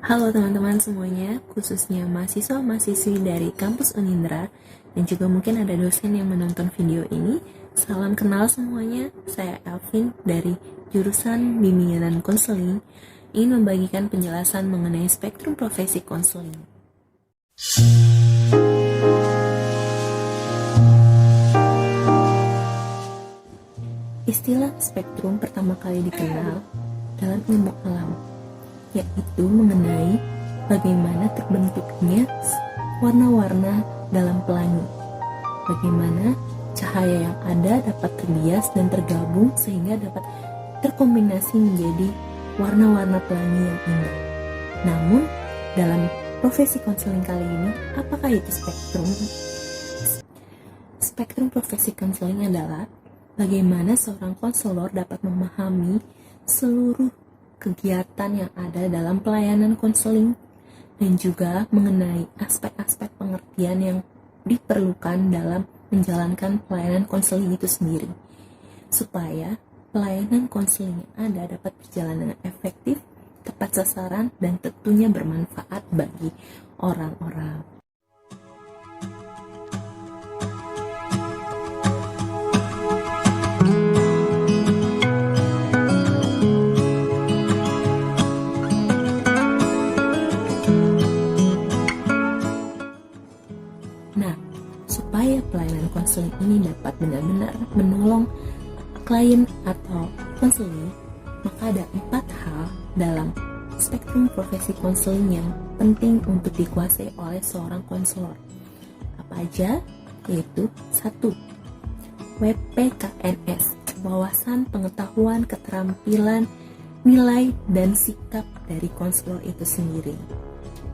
Halo teman-teman semuanya, khususnya mahasiswa-mahasiswi dari kampus Unindra dan juga mungkin ada dosen yang menonton video ini. Salam kenal semuanya, saya Elvin dari jurusan Bimbingan dan Konseling ingin membagikan penjelasan mengenai spektrum profesi konseling. Istilah spektrum pertama kali dikenal dalam ilmu alam, yaitu mengenai bagaimana terbentuknya warna-warna dalam pelangi, bagaimana cahaya yang ada dapat terbias dan tergabung sehingga dapat terkombinasi menjadi warna-warna pelangi yang indah. Namun, dalam profesi konseling kali ini, apakah itu spektrum? Spektrum profesi konseling adalah bagaimana seorang konselor dapat memahami seluruh kegiatan yang ada dalam pelayanan konseling dan juga mengenai aspek-aspek pengertian yang diperlukan dalam menjalankan pelayanan konseling itu sendiri, supaya pelayanan konseling yang ada dapat berjalan dengan efektif, tepat sasaran, dan tentunya bermanfaat bagi orang-orang. Nah, supaya pelayanan konseling ini dapat benar-benar menolong klien atau konseling, maka ada 4 hal dalam spektrum profesi konseling yang penting untuk dikuasai oleh seorang konselor. Apa aja? Yaitu 1. WPKNS, wawasan, pengetahuan, keterampilan, nilai, dan sikap dari konselor itu sendiri.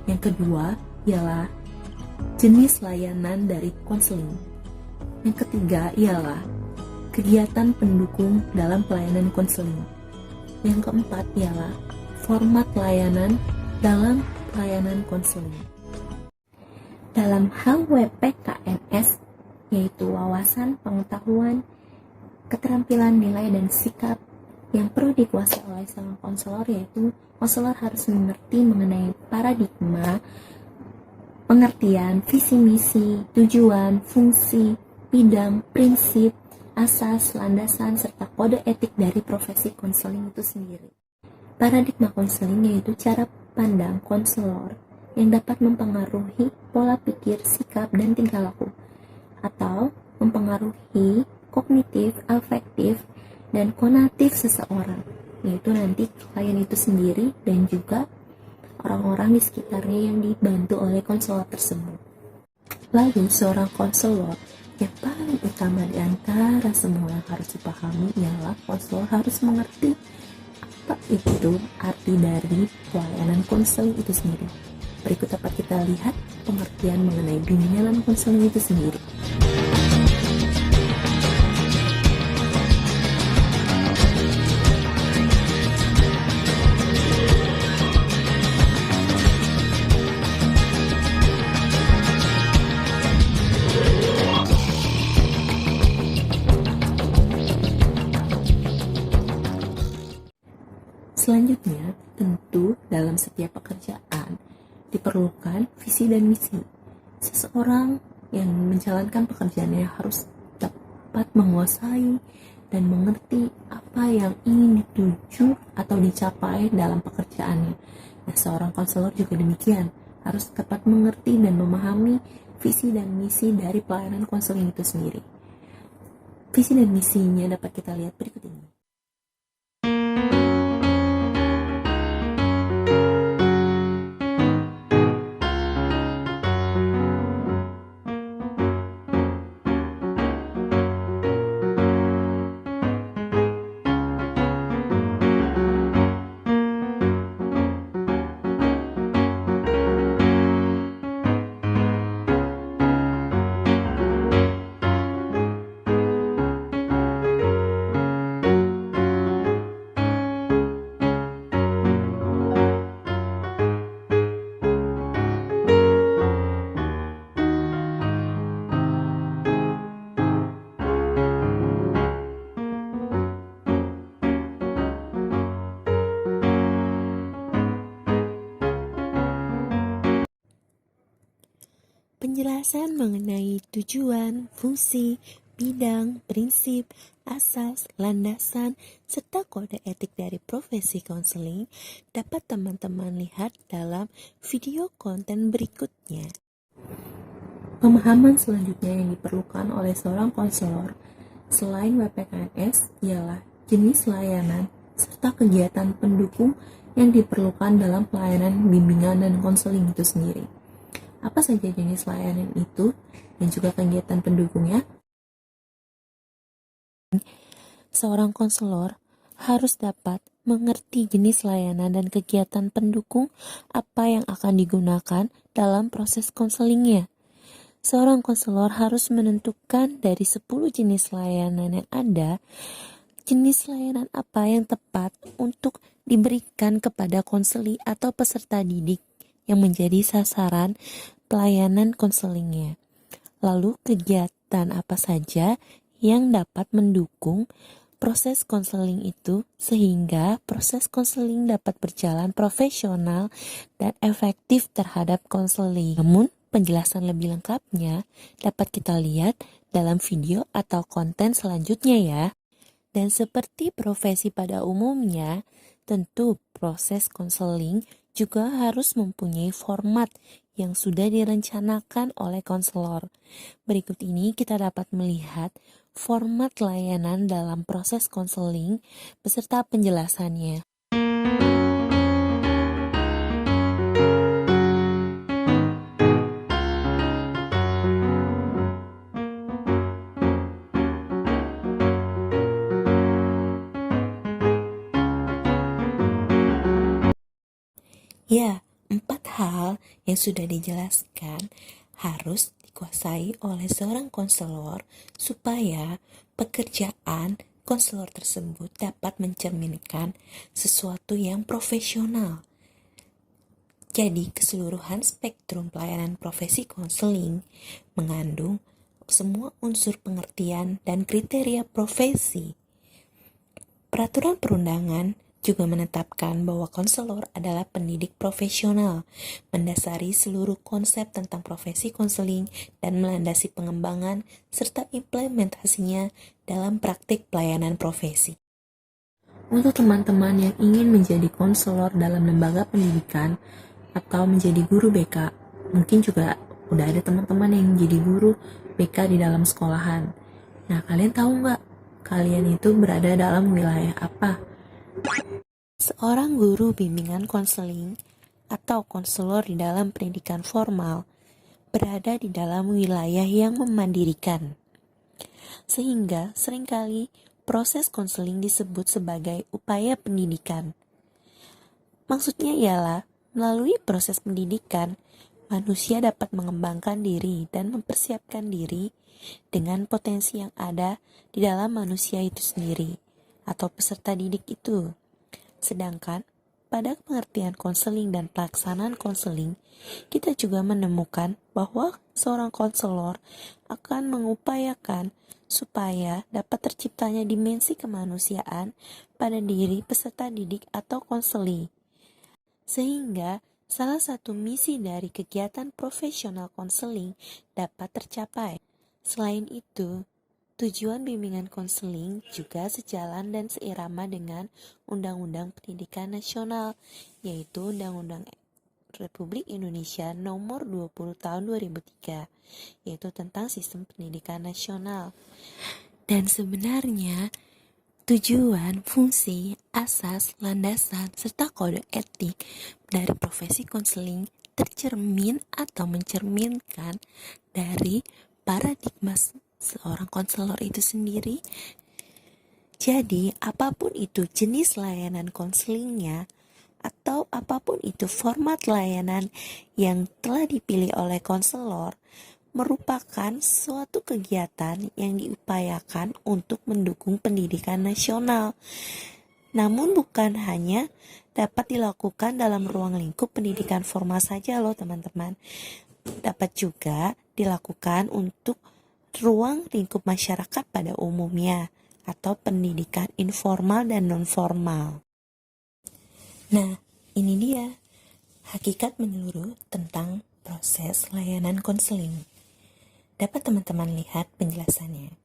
Yang kedua ialah jenis layanan dari konseling. Yang ketiga ialah kegiatan pendukung dalam pelayanan konseling. Yang keempat ialah format layanan dalam pelayanan konseling. Dalam hal WPKNS, yaitu wawasan, pengetahuan, keterampilan, nilai, dan sikap yang perlu dikuasai oleh seorang konselor, yaitu konselor harus mengerti mengenai paradigma, pengertian, visi misi, tujuan, fungsi, bidang, prinsip, asas, landasan, serta kode etik dari profesi konseling itu sendiri. Paradigma konseling yaitu cara pandang konselor yang dapat mempengaruhi pola pikir, sikap, dan tingkah laku, atau mempengaruhi kognitif, afektif, dan konatif seseorang, yaitu nanti klien itu sendiri dan juga orang-orang di sekitarnya yang dibantu oleh konselor tersebut. Lalu seorang konselor yang paling utama di antara semua yang harus dipahami ialah konselor harus mengerti apa itu arti dari pelayanan konseling itu sendiri. Berikut dapat kita lihat pengertian mengenai bimbingan konseling itu sendiri. Selanjutnya, tentu dalam setiap pekerjaan diperlukan visi dan misi. Seseorang yang menjalankan pekerjaannya harus dapat menguasai dan mengerti apa yang ingin dituju atau dicapai dalam pekerjaannya. Nah, seorang konselor juga demikian, harus dapat mengerti dan memahami visi dan misi dari pelayanan konseling itu sendiri. Visi dan misinya dapat kita lihat berikut ini. penjelasan mengenai tujuan, fungsi, bidang, prinsip, asas, landasan, serta kode etik dari profesi konseling dapat teman-teman lihat dalam video konten berikutnya. Pemahaman selanjutnya yang diperlukan oleh seorang konselor selain WPKNS ialah jenis layanan serta kegiatan pendukung yang diperlukan dalam pelayanan bimbingan dan konseling itu sendiri. Apa saja jenis layanan itu dan juga kegiatan pendukungnya? Seorang konselor harus dapat mengerti jenis layanan dan kegiatan pendukung apa yang akan digunakan dalam proses konselingnya. Seorang konselor harus menentukan dari 10 jenis layanan yang ada, jenis layanan apa yang tepat untuk diberikan kepada konseli atau peserta didik yang menjadi sasaran pelayanan konselingnya. Lalu kegiatan apa saja yang dapat mendukung proses konseling itu sehingga proses konseling dapat berjalan profesional dan efektif terhadap konseling. Namun, penjelasan lebih lengkapnya dapat kita lihat dalam video atau konten selanjutnya ya. Dan seperti profesi pada umumnya, tentu proses konseling juga harus mempunyai format yang sudah direncanakan oleh konselor. Berikut ini kita dapat melihat format layanan dalam proses konseling beserta penjelasannya. Ya, 4 hal yang sudah dijelaskan harus dikuasai oleh seorang konselor supaya pekerjaan konselor tersebut dapat mencerminkan sesuatu yang profesional. Jadi, keseluruhan spektrum pelayanan profesi konseling mengandung semua unsur pengertian dan kriteria profesi. Peraturan perundangan juga menetapkan bahwa konselor adalah pendidik profesional, mendasari seluruh konsep tentang profesi konseling dan melandasi pengembangan serta implementasinya dalam praktik pelayanan profesi. Untuk teman-teman yang ingin menjadi konselor dalam lembaga pendidikan atau menjadi guru BK, mungkin juga udah ada teman-teman yang jadi guru BK di dalam sekolahan. Nah, kalian tahu nggak kalian itu berada dalam wilayah apa? Seorang guru bimbingan konseling atau konselor di dalam pendidikan formal berada di dalam wilayah yang memandirikan. Sehingga seringkali proses konseling disebut sebagai upaya pendidikan. Maksudnya ialah melalui proses pendidikan, manusia dapat mengembangkan diri dan mempersiapkan diri dengan potensi yang ada di dalam manusia itu sendiri atau peserta didik itu. Sedangkan pada pengertian konseling dan pelaksanaan konseling, kita juga menemukan bahwa seorang konselor akan mengupayakan supaya dapat terciptanya dimensi kemanusiaan pada diri peserta didik atau konseli. Sehingga salah satu misi dari kegiatan profesional konseling dapat tercapai. Selain itu, tujuan bimbingan konseling juga sejalan dan seirama dengan Undang-Undang Pendidikan Nasional, yaitu Undang-Undang Republik Indonesia Nomor 20 Tahun 2003, yaitu tentang Sistem Pendidikan Nasional. Dan sebenarnya, tujuan, fungsi, asas, landasan, serta kode etik dari profesi konseling tercermin atau mencerminkan dari paradigma seorang konselor itu sendiri. Jadi, apapun itu jenis layanan konselingnya atau apapun itu format layanan yang telah dipilih oleh konselor merupakan suatu kegiatan yang diupayakan untuk mendukung pendidikan nasional. Namun bukan hanya dapat dilakukan dalam ruang lingkup pendidikan formal saja loh teman-teman. Dapat juga dilakukan untuk ruang lingkup masyarakat pada umumnya atau pendidikan informal dan non-formal. Nah, ini dia hakikat menyeluruh tentang proses layanan konseling. Dapat teman-teman lihat penjelasannya.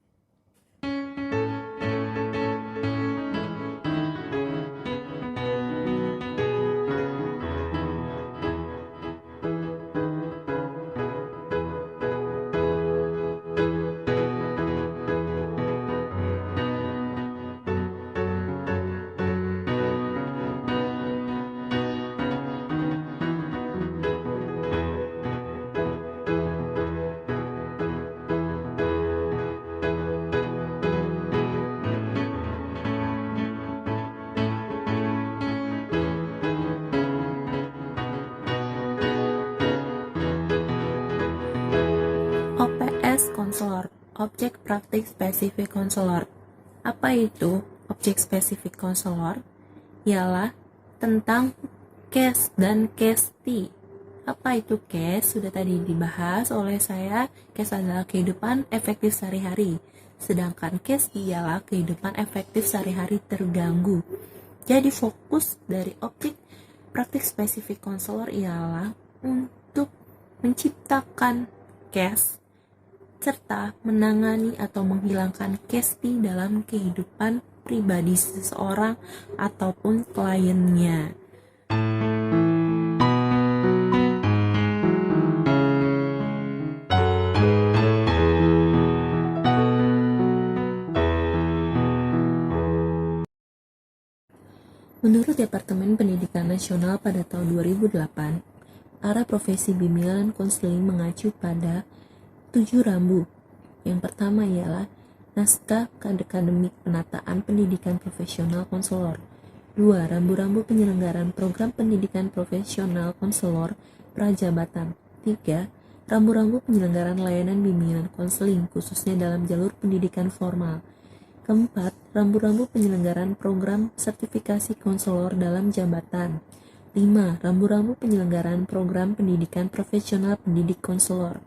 OPS Counselor, Object Practice Specific Counselor. Apa itu Object Specific Counselor? Ialah tentang case dan case T. Apa itu case? Sudah tadi dibahas oleh saya. Case adalah kehidupan efektif sehari-hari, sedangkan case ialah kehidupan efektif sehari-hari terganggu. Jadi fokus dari Object Practice Specific Counselor ialah untuk menciptakan case serta menangani atau menghilangkan case dalam kehidupan pribadi seseorang ataupun kliennya. Menurut Departemen Pendidikan Nasional pada tahun 2008, arah profesi bimbingan konseling mengacu pada 7 rambu. Yang pertama ialah naskah akademik penataan pendidikan profesional konselor. 2. Rambu-rambu penyelenggaraan program pendidikan profesional konselor prajabatan. 3. Rambu-rambu penyelenggaraan layanan bimbingan konseling khususnya dalam jalur pendidikan formal. 4. Rambu-rambu penyelenggaraan program sertifikasi konselor dalam jabatan. 5. Rambu-rambu penyelenggaraan program pendidikan profesional pendidik konselor.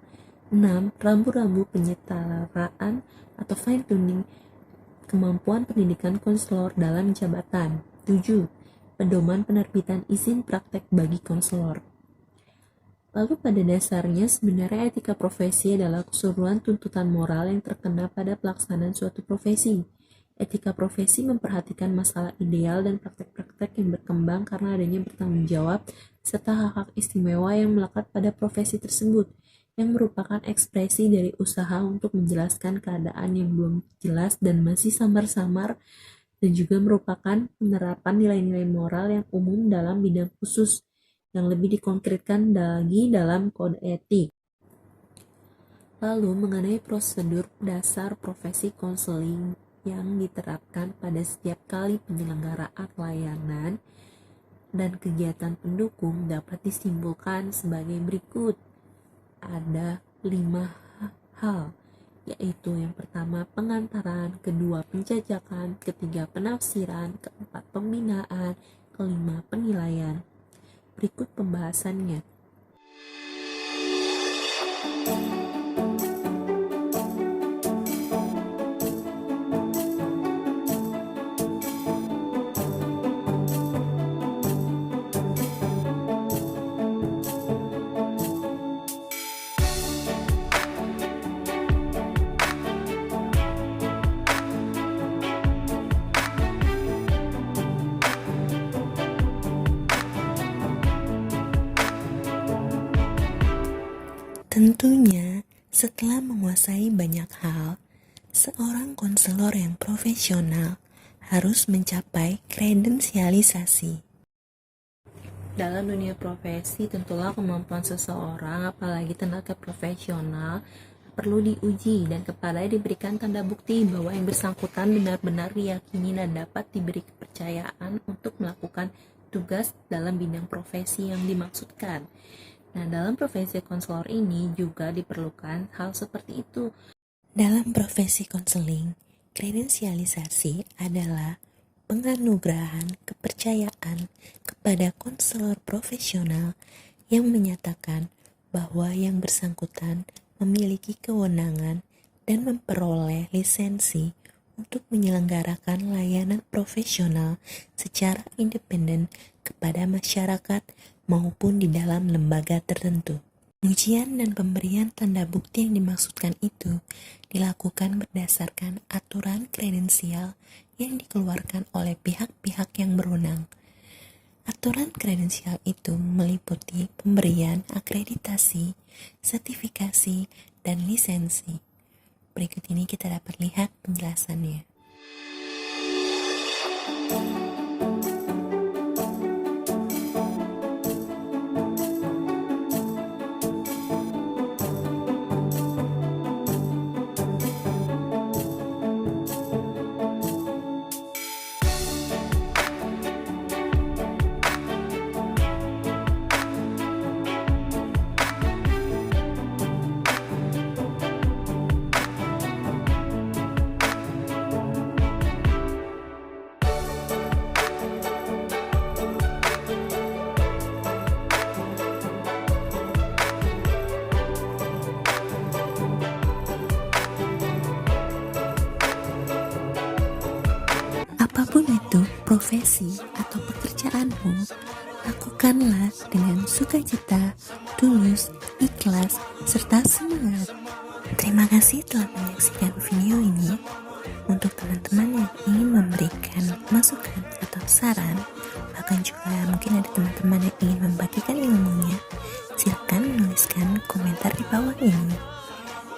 6. Rambu-rambu penyetaraan atau fine-tuning kemampuan pendidikan konselor dalam jabatan. 7. Pedoman penerbitan izin praktek bagi konselor. Lalu pada dasarnya sebenarnya etika profesi adalah keseluruhan tuntutan moral yang terkena pada pelaksanaan suatu profesi. Etika profesi memperhatikan masalah ideal dan praktek-praktek yang berkembang karena adanya bertanggung jawab serta hak-hak istimewa yang melekat pada profesi tersebut, yang merupakan ekspresi dari usaha untuk menjelaskan keadaan yang belum jelas dan masih samar-samar, dan juga merupakan penerapan nilai-nilai moral yang umum dalam bidang khusus, yang lebih dikonkretkan lagi dalam kode etik. Lalu mengenai prosedur dasar profesi konseling yang diterapkan pada setiap kali penyelenggaraan layanan dan kegiatan pendukung dapat disimpulkan sebagai berikut. Ada 5 hal, yaitu yang pertama pengantaran, kedua penjajakan, ketiga penafsiran, keempat pembinaan, kelima penilaian. Berikut pembahasannya. Tentunya, setelah menguasai banyak hal, seorang konselor yang profesional harus mencapai kredensialisasi. Dalam dunia profesi, tentulah kemampuan seseorang, apalagi tenaga profesional, perlu diuji dan kepadanya diberikan tanda bukti bahwa yang bersangkutan benar-benar diyakini dan dapat diberi kepercayaan untuk melakukan tugas dalam bidang profesi yang dimaksudkan. Nah, dalam profesi konselor ini juga diperlukan hal seperti itu. Dalam profesi konseling, kredensialisasi adalah penganugerahan kepercayaan kepada konselor profesional yang menyatakan bahwa yang bersangkutan memiliki kewenangan dan memperoleh lisensi untuk menyelenggarakan layanan profesional secara independen kepada masyarakat maupun di dalam lembaga tertentu. Ujian dan pemberian tanda bukti yang dimaksudkan itu dilakukan berdasarkan aturan kredensial yang dikeluarkan oleh pihak-pihak yang berwenang. Aturan kredensial itu meliputi pemberian akreditasi, sertifikasi, dan lisensi. Berikut ini kita dapat lihat penjelasannya. Apapun itu profesi atau pekerjaanmu, lakukanlah dengan sukacita, tulus, ikhlas, serta semangat. Terima kasih telah menyaksikan video ini. Untuk teman-teman yang ingin memberikan masukan atau saran, bahkan juga mungkin ada teman-teman yang ingin membagikan ilmunya, silakan menuliskan komentar di bawah ini.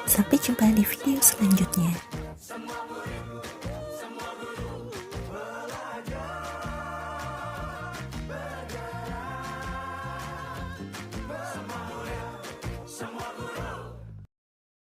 Sampai jumpa di video selanjutnya.